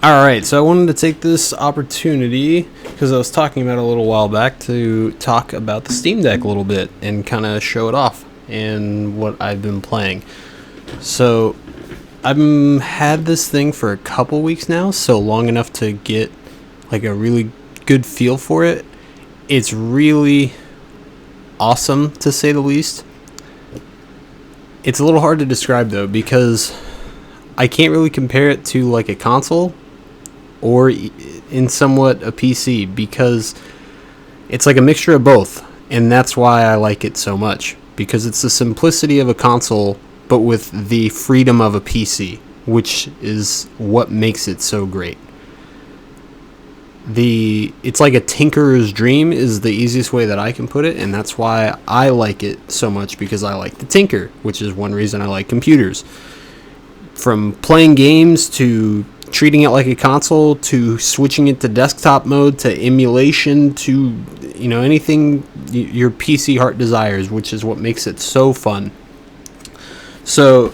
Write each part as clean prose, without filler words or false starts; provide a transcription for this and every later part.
Alright, so I wanted to take this opportunity, because I was talking about it a little while back, to talk about the Steam Deck a little bit and kind of show it off and what I've been playing. So, I've had this thing for a couple weeks now, so long enough to get like a really good feel for it. It's really awesome, to say the least. It's a little hard to describe though, because I can't really compare it to like a console or in somewhat a PC, because it's like a mixture of both, and that's why I like it so much, because it's the simplicity of a console but with the freedom of a PC, which is what makes it so great. It's like a tinkerer's dream is the easiest way that I can put it, and that's why I like it so much, because I like to tinker, which is one reason I like computers. From playing games to treating it like a console to switching it to desktop mode to emulation to anything your PC heart desires, which is what makes it so fun. So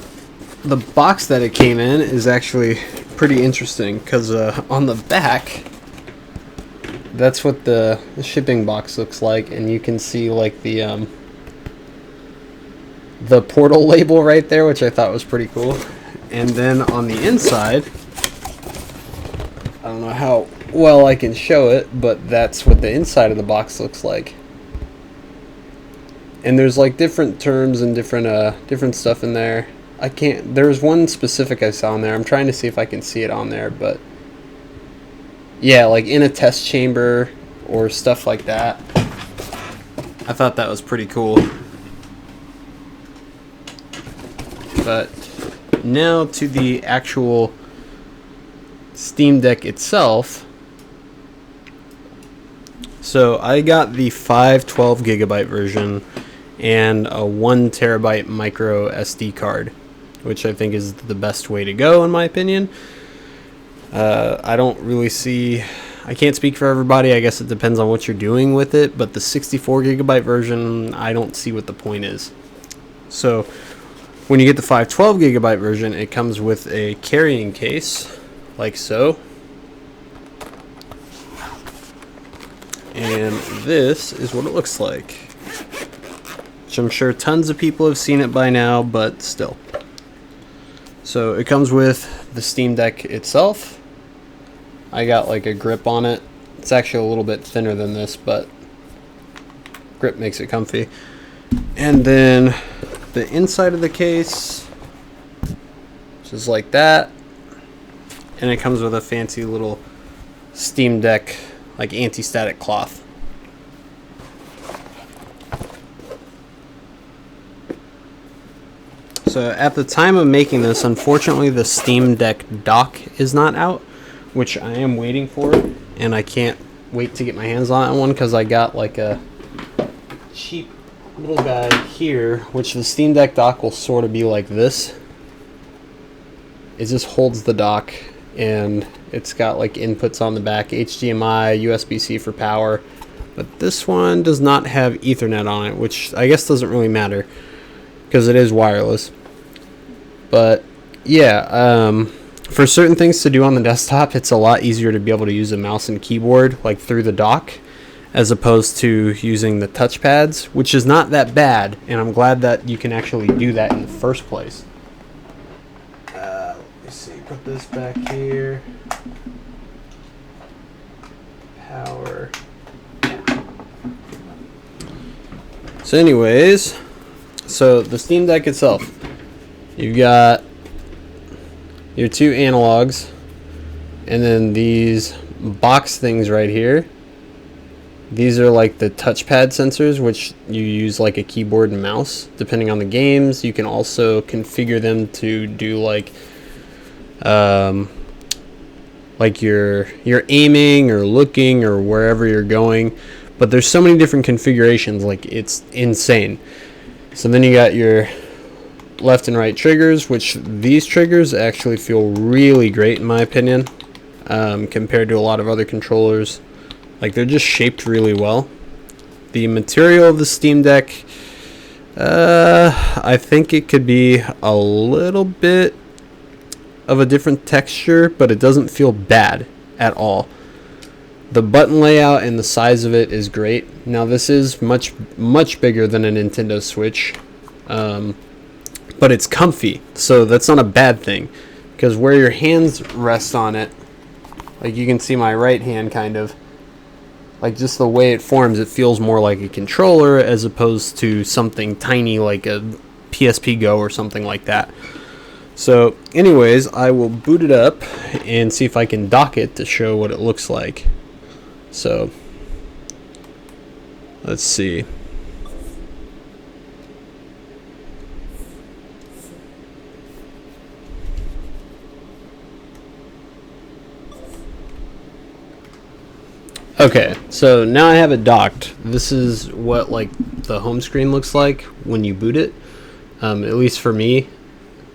the box that it came in is actually pretty interesting, because on the back, that's what the shipping box looks like, and you can see like the Portal label right there, which I thought was pretty cool. And then on the inside, I don't know how well I can show it, but that's what the inside of the box looks like. And there's like different terms and different stuff in there. There was one specific I saw in there. I'm trying to see if I can see it on there, but yeah, like in a test chamber or stuff like that. I thought that was pretty cool. But now to the actual Steam Deck itself. So I got the 512 gigabyte version and a 1 terabyte micro SD card, which I think is the best way to go in my opinion. I don't really see, I can't speak for everybody. I guess it depends on what you're doing with it, but the 64 gigabyte version, I don't see what the point is. So when you get the 512 gigabyte version, it comes with a carrying case, like so. And this is what it looks like, which I'm sure tons of people have seen it by now, but still. So it comes with the Steam Deck itself. I got like a grip on it. It's actually a little bit thinner than this, but grip makes it comfy. And then the inside of the case, just like that, and it comes with a fancy little Steam Deck like anti-static cloth. So at the time of making this, unfortunately the Steam Deck dock is not out, which I am waiting for, and I can't wait to get my hands on one, because I got like a cheap little guy here, which the Steam Deck dock will sort of be like this. It just holds the dock, and it's got like inputs on the back, HDMI, USB-C for power, but this one does not have Ethernet on it, which I guess doesn't really matter because it is wireless. But yeah, for certain things to do on the desktop, it's a lot easier to be able to use a mouse and keyboard like through the dock, as opposed to using the touchpads, which is not that bad, and I'm glad that you can actually do that in the first place. Let me see, put this back here. Power. So anyways, so the Steam Deck itself, you've got your two analogs, and then these box things right here. These are like the touchpad sensors, which you use like a keyboard and mouse depending on the games. You can also configure them to do like you're aiming or looking or wherever you're going. But there's so many different configurations, like it's insane. So then you got your left and right triggers, which these triggers actually feel really great in my opinion, compared to a lot of other controllers. Like, they're just shaped really well. The material of the Steam Deck, I think it could be a little bit of a different texture, but it doesn't feel bad at all. The button layout and the size of it is great. Now this is much bigger than a Nintendo Switch, but it's comfy, so that's not a bad thing, because where your hands rest on it, like you can see my right hand kind of, like just the way it forms, it feels more like a controller as opposed to something tiny like a PSP Go or something like that. So anyways, I will boot it up and see if I can dock it to show what it looks like. So let's see. Okay, so now I have it docked. This is what like the home screen looks like when you boot it, at least for me,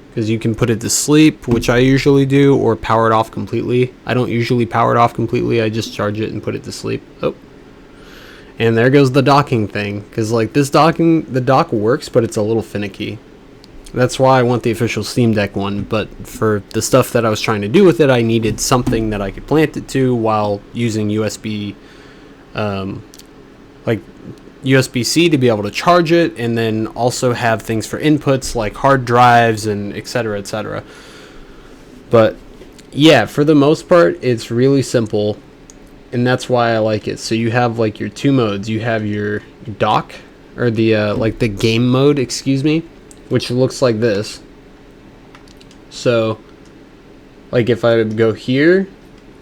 because you can put it to sleep, which I usually do, or power it off completely. I don't usually power it off completely. I just charge it and put it to sleep. Oh, and there goes the docking thing, because like the dock works, but it's a little finicky. That's why I want the official Steam Deck one, but for the stuff that I was trying to do with it, I needed something that I could plant it to while using USB, like USB-C to be able to charge it, and then also have things for inputs like hard drives and etc, etc. But yeah, for the most part, it's really simple, and that's why I like it. So you have like your two modes. You have your dock, or the like the game mode, excuse me, which looks like this. So like if I go here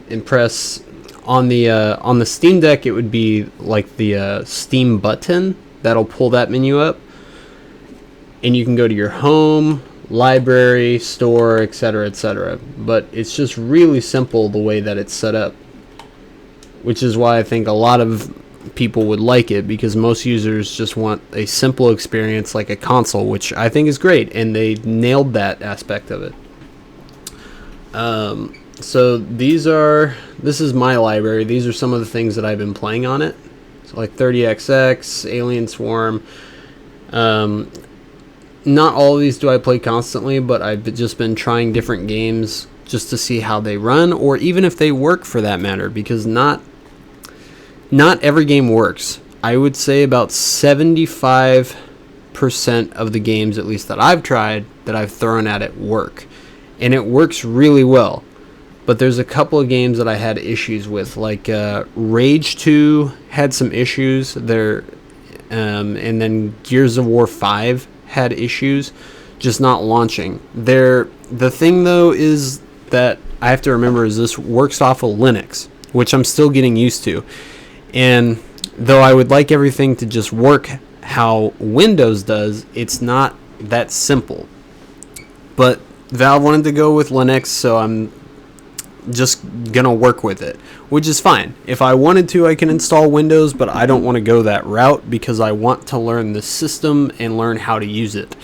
and press on the Steam Deck, it would be like the Steam button that'll pull that menu up, and you can go to your home, library, store, etc, etc. But it's just really simple the way that it's set up, which is why I think a lot of people would like it, because most users just want a simple experience like a console, which I think is great, and they nailed that aspect of it. So this is my library. These are some of the things that I've been playing on it. So like 30XX, Alien Swarm. Not all of these do I play constantly, but I've just been trying different games just to see how they run, or even if they work for that matter, because not every game works. I would say about 75% of the games, at least that I've tried, that I've thrown at it, work. And it works really well. But there's a couple of games that I had issues with, like Rage 2 had some issues there, and then Gears of War 5 had issues just not launching. The thing though is that I have to remember is this works off of Linux, which I'm still getting used to. And though I would like everything to just work how Windows does, it's not that simple. But Valve wanted to go with Linux, so I'm just gonna work with it, which is fine. If I wanted to, I can install Windows, but I don't want to go that route because I want to learn the system and learn how to use it.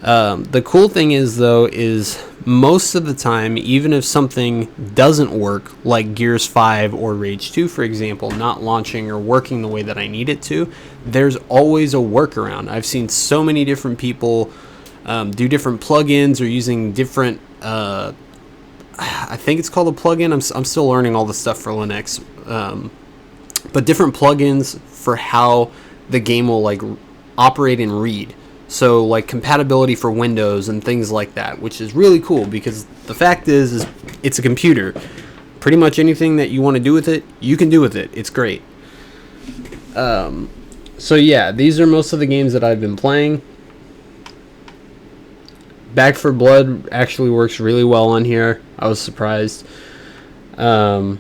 The cool thing is, though, is most of the time, even if something doesn't work, like Gears 5 or Rage 2, for example, not launching or working the way that I need it to, there's always a workaround. I've seen so many different people do different plugins or using different, I think it's called a plugin. I'm still learning all the stuff for Linux, but different plugins for how the game will like operate and read. So like compatibility for Windows and things like that, which is really cool because the fact is it's a computer. Pretty much anything that you want to do with it, you can do with it. It's great. So yeah, these are most of the games that I've been playing. Back 4 Blood actually works really well on here. I was surprised. Cloudpunk,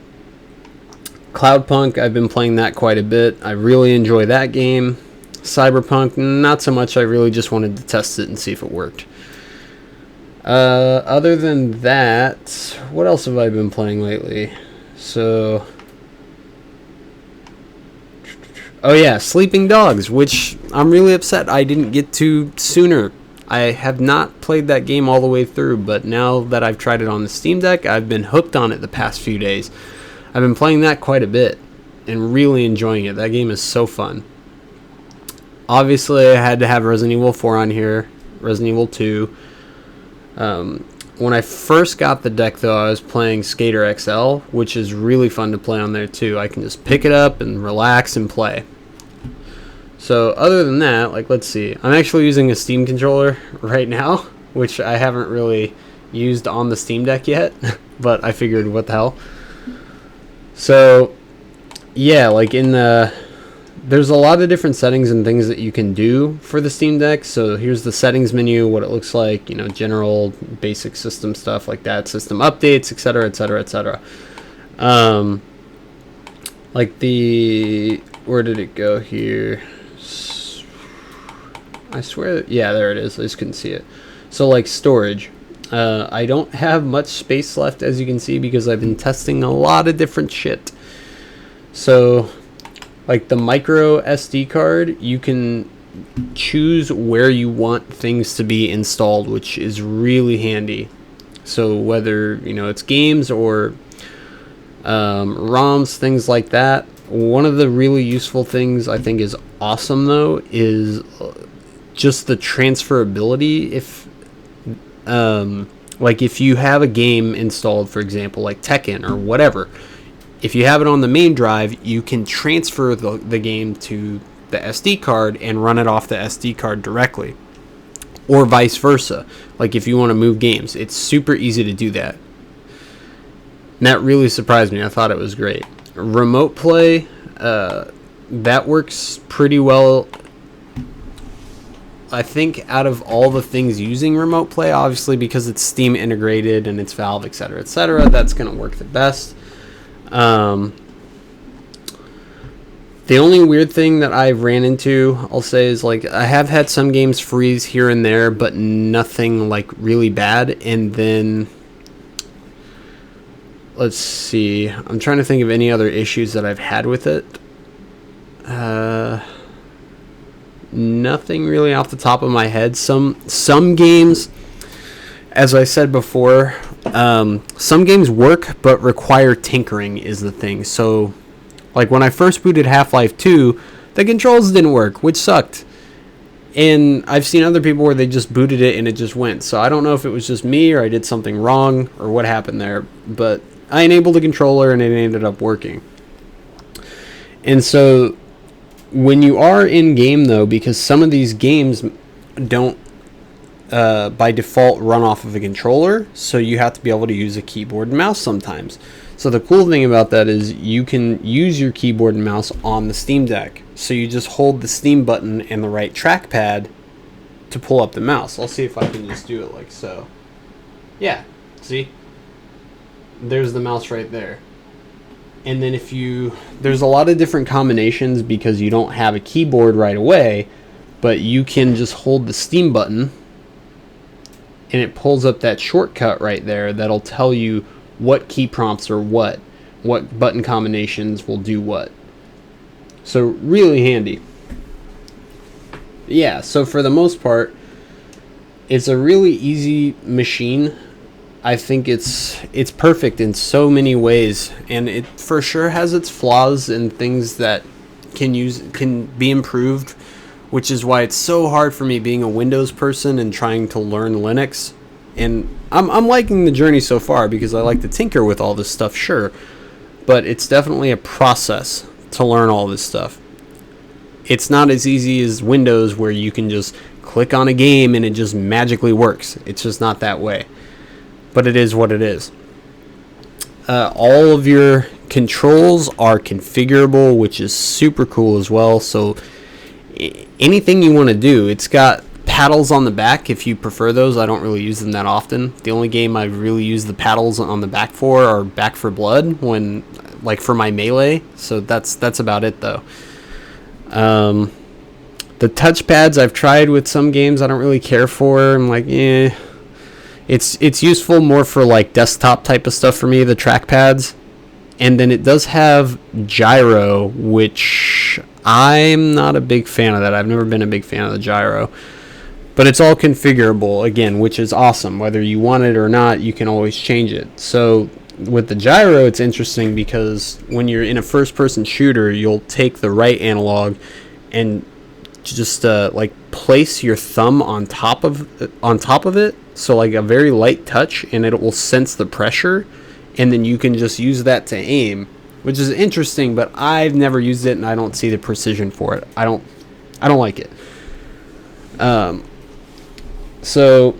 I've been playing that quite a bit. I really enjoy that game. Cyberpunk, not so much. I really just wanted to test it and see if it worked. Other than that, what else have I been playing lately? So, oh yeah, Sleeping Dogs, which I'm really upset I didn't get to sooner. I have not played that game all the way through, but now that I've tried it on the Steam Deck, I've been hooked on it the past few days. I've been playing that quite a bit and really enjoying it. That game is so fun. Obviously, I had to have Resident Evil 4 on here, Resident Evil 2. When I first got the deck, though, I was playing Skater XL, which is really fun to play on there, too. I can just pick it up and relax and play. So, other than that, like, let's see. I'm actually using a Steam controller right now, which I haven't really used on the Steam Deck yet, but I figured, what the hell. So, yeah, like, there's a lot of different settings and things that you can do for the Steam Deck. So here's the settings menu, what it looks like, general basic system stuff like that, system updates, etc., etc., etc. Like where did it go here? I swear that, yeah, there it is. I just couldn't see it. So like storage. I don't have much space left, as you can see, because I've been testing a lot of different shit. So like the micro SD card, you can choose where you want things to be installed, which is really handy. So whether it's games or ROMs, things like that. One of the really useful things I think is awesome, though, is just the transferability. If you have a game installed, for example, like Tekken or whatever, if you have it on the main drive, you can transfer the game to the SD card and run it off the SD card directly, or vice versa. Like if you want to move games, it's super easy to do that. And that really surprised me. I thought it was great. Remote play, that works pretty well. I think out of all the things using remote play, obviously because it's Steam integrated and it's Valve, etc., that's going to work the best. The only weird thing that I've ran into, I'll say, is like I have had some games freeze here and there, but nothing like really bad. And then let's see, I'm trying to think of any other issues that I've had with it. Nothing really off the top of my head. Some games, as I said before, some games work but require tinkering is the thing. So like when I first booted Half-Life 2, the controls didn't work, which sucked. And I've seen other people where they just booted it and it just went. So I don't know if it was just me or I did something wrong or what happened there, but I enabled the controller and it ended up working. And so when you are in game, though, because some of these games don't by default run off of a controller, so you have to be able to use a keyboard and mouse sometimes. So the cool thing about that is you can use your keyboard and mouse on the Steam Deck. So you just hold the Steam button and the right trackpad to pull up the mouse. I'll see if I can just do it like so. Yeah, see? There's the mouse right there. And then there's a lot of different combinations because you don't have a keyboard right away, but you can just hold the Steam button and it pulls up that shortcut right there that'll tell you what key prompts are what button combinations will do what. So really handy. Yeah, so for the most part, it's a really easy machine. I think it's perfect in so many ways, and it for sure has its flaws and things that can be improved, which is why it's so hard for me being a Windows person and trying to learn Linux. And I'm liking the journey so far because I like to tinker with all this stuff, sure, but it's definitely a process to learn all this stuff. It's not as easy as Windows where you can just click on a game and it just magically works. It's just not that way. But it is what it is. All of your controls are configurable, which is super cool as well. So anything you want to do, it's got paddles on the back if you prefer those. I don't really use them that often. The only game I really use the paddles on the back for are Back 4 Blood, when like for my melee. So that's about it though. The touchpads I've tried with some games I don't really care for. I'm like, It's useful more for like desktop type of stuff for me, the trackpads. And then it does have gyro, which I'm not a big fan of that. I've never been a big fan of the gyro. But it's all configurable, again, which is awesome. Whether you want it or not, you can always change it. So with the gyro, it's interesting because when you're in a first-person shooter, you'll take the right analog and just like place your thumb on top of it, so like a very light touch, and it will sense the pressure, and then you can just use that to aim, which is interesting, but I've never used it and I don't see the precision for it. I don't like it. So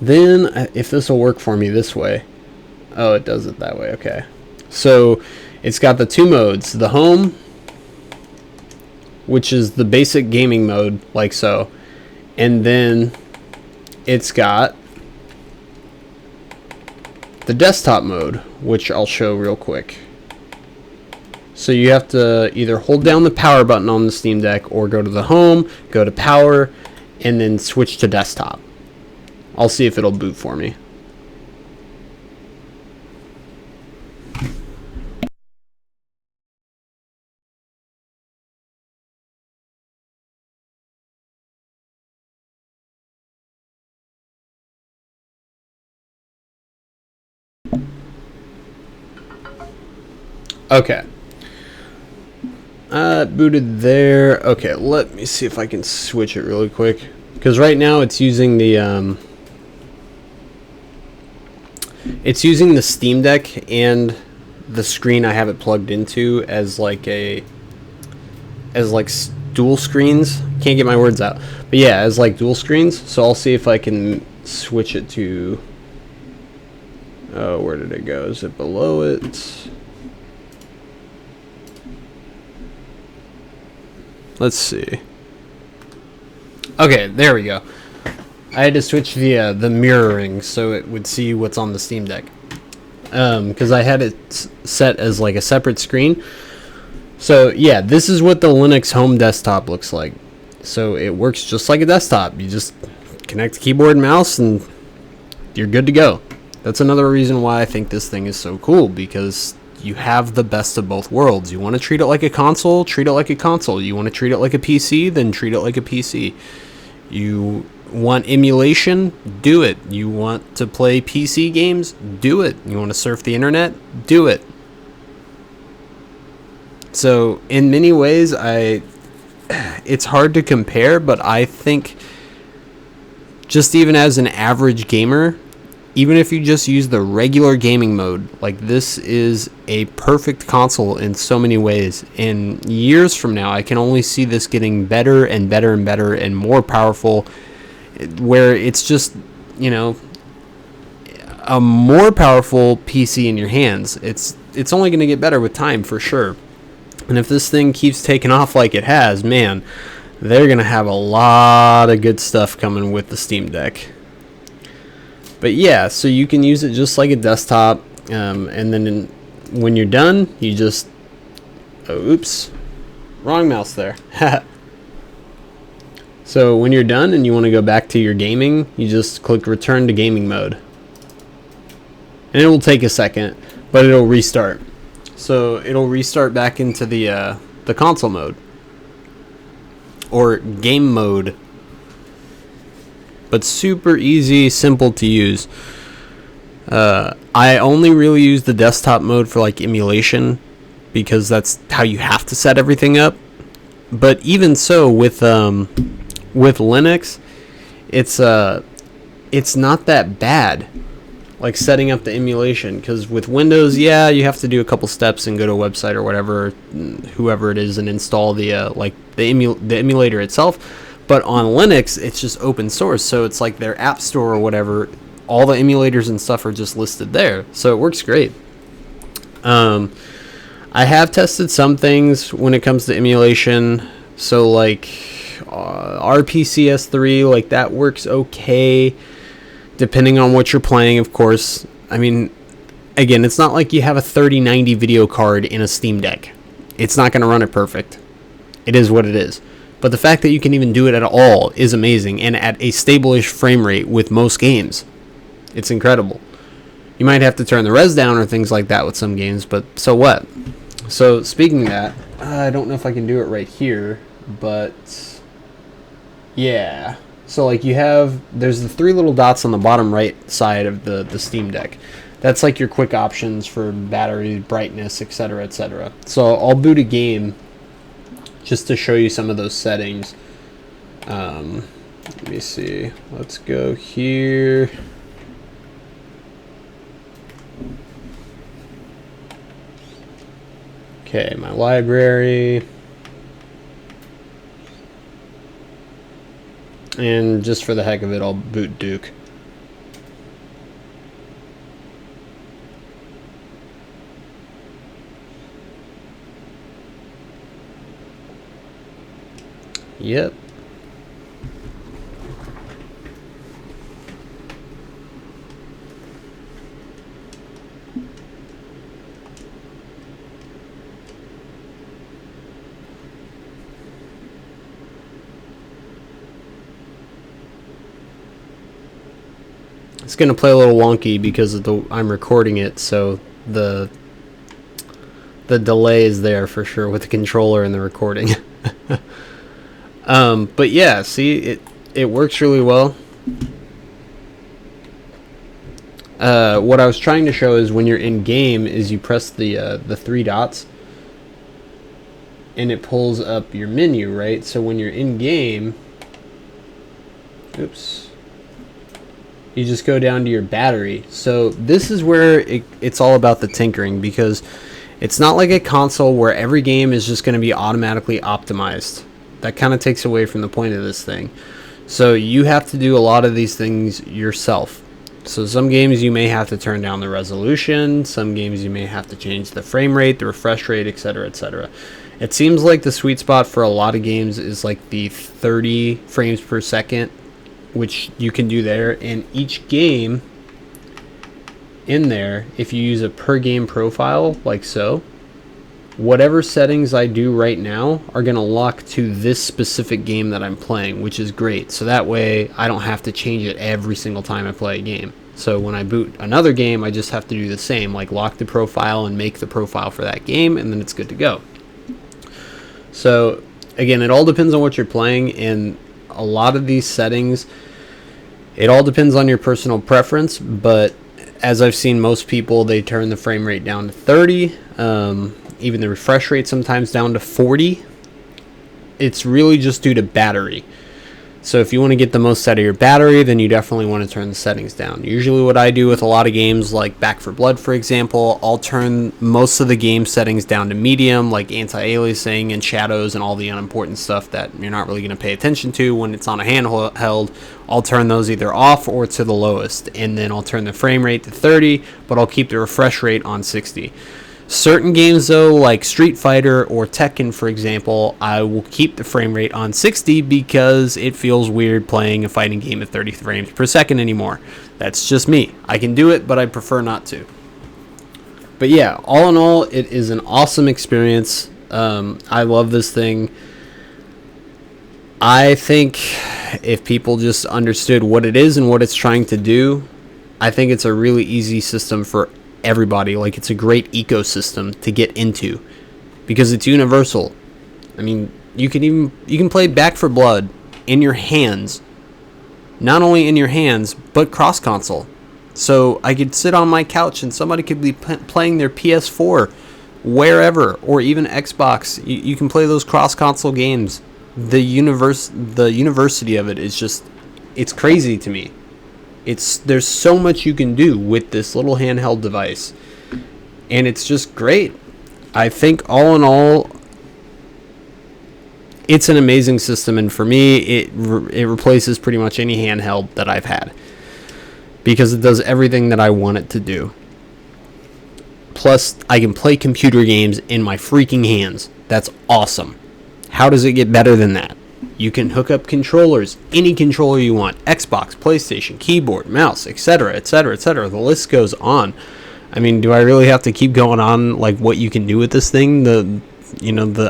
then if this will work for me this way. Oh, it does it that way. Okay. So it's got the two modes, the home, which is the basic gaming mode, like so, and then it's got the desktop mode, which I'll show real quick. So you have to either hold down the power button on the Steam Deck or go to the home, go to power, and then switch to desktop. I'll see if it'll boot for me. Okay. Booted there. Okay, let me see if I can switch it really quick. Because right now it's using the Steam Deck and the screen I have it plugged into as like dual screens. Can't get my words out. But yeah, as like dual screens. So I'll see if I can switch it to... Oh, where did it go? Is it below it? Let's see. Okay, there we go. I had to switch the mirroring so it would see what's on the Steam Deck. Because I had it set as like a separate screen. So yeah, this is what the Linux Home desktop looks like. So it works just like a desktop. You just connect the keyboard and mouse and you're good to go. That's another reason why I think this thing is so cool, because you have the best of both worlds. You want to treat it like a console, treat it like a console. You want to treat it like a PC, then treat it like a PC. You want emulation? Do it. You want to play PC games? Do it. You want to surf the internet? Do it. So in many ways, it's hard to compare, but I think just even as an average gamer, even if you just use the regular gaming mode, like this is a perfect console in so many ways. And years from now, I can only see this getting better and better and better and more powerful, where it's just, you know, a more powerful PC in your hands. It's only going to get better with time for sure. And if this thing keeps taking off like it has, man, they're going to have a lot of good stuff coming with the Steam Deck. But yeah, so you can use it just like a desktop, and then when you're done, you just... Oh, oops. Wrong mouse there. So when you're done and you want to go back to your gaming, you just click return to gaming mode. And it will take a second, but it'll restart. So it'll restart back into the console mode. Or game mode. But super easy, simple to use. I only really use the desktop mode for like emulation, because that's how you have to set everything up. But even so, with Linux, it's not that bad, like setting up the emulation. Because with Windows, yeah, you have to do a couple steps and go to a website or whatever, whoever it is, and install the emulator itself. But on Linux, it's just open source, so it's like their app store or whatever. All the emulators and stuff are just listed there, so it works great. I have tested some things when it comes to emulation, so like RPCS3, like that works okay, depending on what you're playing, of course. I mean, again, it's not like you have a 3090 video card in a Steam Deck. It's not going to run it perfect. It is what it is. But the fact that you can even do it at all is amazing, and at a stable-ish frame rate with most games. It's incredible. You might have to turn the res down or things like that with some games, but so what? So speaking of that, I don't know if I can do it right here, but yeah. So like there's the three little dots on the bottom right side of the Steam Deck. That's like your quick options for battery, brightness, etc., etc. So I'll boot a game just to show you some of those settings. Let me see. Let's go here. Okay, my library. And just for the heck of it, I'll boot Duke. Yep. It's going to play a little wonky because of I'm recording it, so the delay is there for sure with the controller and the recording. But yeah, see, it works really well. What I was trying to show is when you're in game is you press the 3 dots and it pulls up your menu, right? So when you're in game, oops, you just go down to your battery. So this is where it's all about the tinkering, because it's not like a console where every game is just going to be automatically optimized. That kind of takes away from the point of this thing. So you have to do a lot of these things yourself. So some games you may have to turn down the resolution, some games you may have to change the frame rate, the refresh rate, etc., etc. It seems like the sweet spot for a lot of games is like the 30 frames per second, which you can do there. And each game in there, if you use a per game profile like so, whatever settings I do right now are going to lock to this specific game that I'm playing, which is great. So that way I don't have to change it every single time I play a game. So when I boot another game, I just have to do the same, like lock the profile and make the profile for that game, and then it's good to go. So again, it all depends on what you're playing, and a lot of these settings, it all depends on your personal preference, but as I've seen most people, they turn the frame rate down to 30, even the refresh rate sometimes down to 40. It's really just due to battery. So if you want to get the most out of your battery, then you definitely want to turn the settings down. Usually what I do with a lot of games like Back 4 Blood, for example, I'll turn most of the game settings down to medium, like anti-aliasing and shadows and all the unimportant stuff that you're not really going to pay attention to when it's on a handheld. I'll turn those either off or to the lowest, and then I'll turn the frame rate to 30, but I'll keep the refresh rate on 60. Certain games though, like Street Fighter or Tekken, for example, I will keep the frame rate on 60 because it feels weird playing a fighting game at 30 frames per second anymore. That's just me. I can do it, but I prefer not to. But yeah, all in all, it is an awesome experience. I love this thing. I think if people just understood what it is and what it's trying to do, I think it's a really easy system for everybody. Like, it's a great ecosystem to get into because it's universal. I mean, you can play Back 4 Blood in your hands, not only in your hands but cross console. So I could sit on my couch and somebody could be playing their PS4 wherever, or even Xbox. You can play those cross console games. The university of it is just, it's crazy to me. There's so much you can do with this little handheld device, and it's just great. I think all in all, it's an amazing system, and for me, it replaces pretty much any handheld that I've had because it does everything that I want it to do. Plus, I can play computer games in my freaking hands. That's awesome. How does it get better than that? You can hook up controllers, any controller you want, Xbox, PlayStation, keyboard, mouse, etc., etc., etc. The list goes on. I mean, do I really have to keep going on like what you can do with this thing? The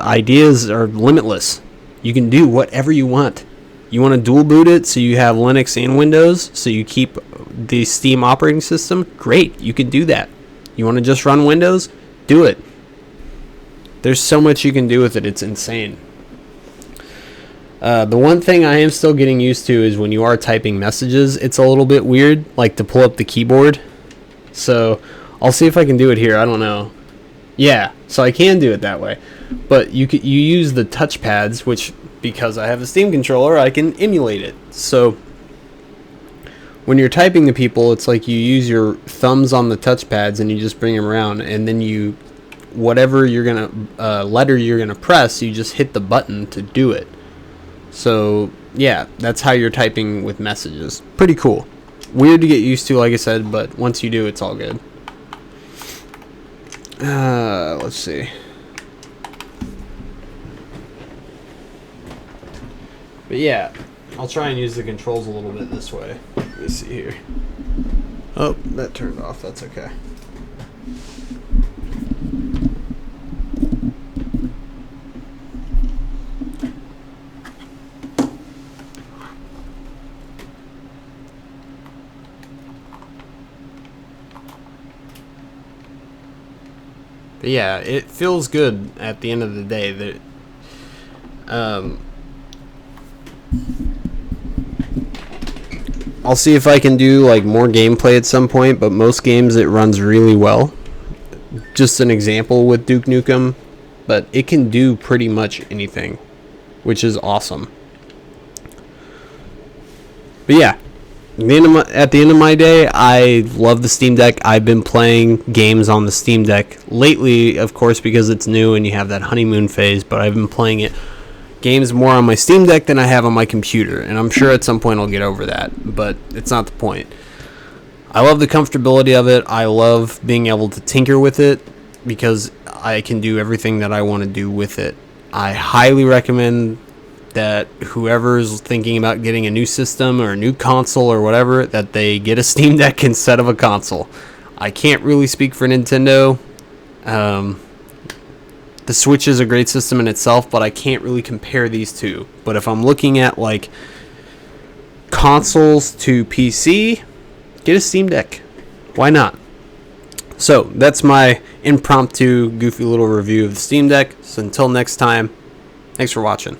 ideas are limitless. You can do whatever you want. You want to dual boot it so you have Linux and Windows, so you keep the Steam operating system? Great, you can do that. You want to just run Windows? Do it. There's so much you can do with it. It's insane. The one thing I am still getting used to is when you are typing messages, it's a little bit weird, like to pull up the keyboard. So I'll see if I can do it here. I don't know. Yeah, so I can do it that way. But you use the touchpads, which because I have a Steam controller, I can emulate it. So when you're typing to people, it's like you use your thumbs on the touchpads and you just bring them around, and then you, whatever you're gonna letter you're gonna press, you just hit the button to do it. So yeah, that's how you're typing with messages. Pretty cool. Weird to get used to, like I said, but once you do, it's all good. Let's see. But yeah, I'll try and use the controls a little bit this way. Let me see here. Oh, that turned off. That's okay. But yeah, it feels good at the end of the day. That I'll see if I can do like more gameplay at some point, but most games it runs really well. Just an example with Duke Nukem, but it can do pretty much anything, which is awesome. But yeah, at the end of my day, I love the Steam Deck. I've been playing games on the Steam Deck lately, of course, because it's new and you have that honeymoon phase, but I've been playing games more on my Steam Deck than I have on my computer, and I'm sure at some point I'll get over that, but it's not the point. I love the comfortability of it. I love being able to tinker with it because I can do everything that I want to do with it. I highly recommend that whoever's thinking about getting a new system or a new console or whatever, that they get a Steam Deck instead of a console. I can't really speak for Nintendo. The Switch is a great system in itself, but I can't really compare these two. But if I'm looking at like consoles to PC, get a Steam Deck. Why not? So that's my impromptu, goofy little review of the Steam Deck. So until next time, thanks for watching.